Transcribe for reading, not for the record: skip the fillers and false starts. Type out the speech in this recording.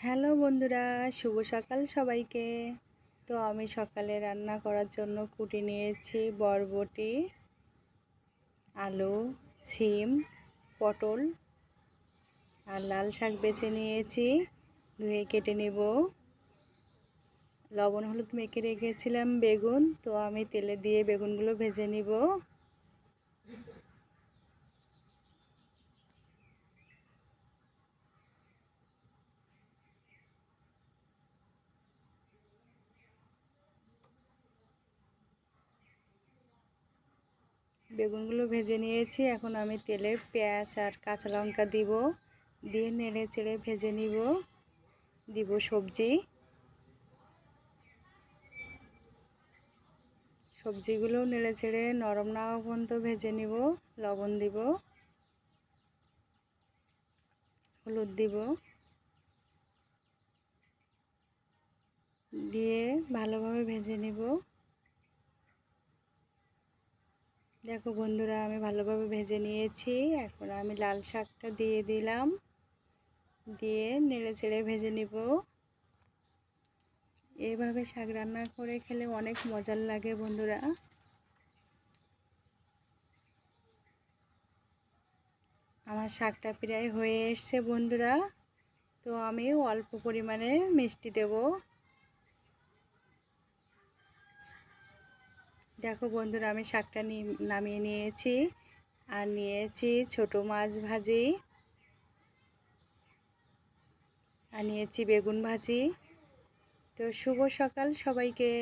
Hello বন্ধুরা, শুভ সকাল সবাইকে। তো আমি সকালে রান্না করার জন্য কুটে নিয়েছি বরবটি, আলু, সিম, পটল আর লাল শাক বেছে নিয়েছি। ধুয়ে কেটে নেব। লবণ হলুদ মেখে রেখেছিলাম বেগুন, তো আমি তেলে দিয়ে বেগুনগুলো ভেজে নিব। বেগুনগুলো ভেজে নিয়েছি। এখন আমি তেলে পেঁয়াজ আর কাঁচা লঙ্কা দিব, দিয়ে নেড়ে চেড়ে ভেজে নিব। দিব সবজিগুলো নেড়ে চেড়ে নরম না হওয়া পর্যন্ত ভেজে নিব। লবণ দিব, হলুদ দিব, দিয়ে ভালোভাবে ভেজে নিব। দেখো বন্ধুরা, আমি ভালোভাবে ভেজে নিয়েছি। এখন আমি লাল শাকটা দিয়ে দিলাম, দিয়ে নেড়ে চেড়ে ভেজে নিব। এভাবে শাক রান্না করে খেলে অনেক মজার লাগে বন্ধুরা। আমার শাকটা প্রায় হয়ে এসছে বন্ধুরা। তো আমি অল্প পরিমাণে মিষ্টি দেব। দেখো বন্ধুরা, আমি শাকটা নামিয়ে নিয়েছি। আর নিয়েছি ছোট মাছ ভাজি, আর নিয়েছি বেগুন ভাজি। তো শুভ সকাল সবাইকে।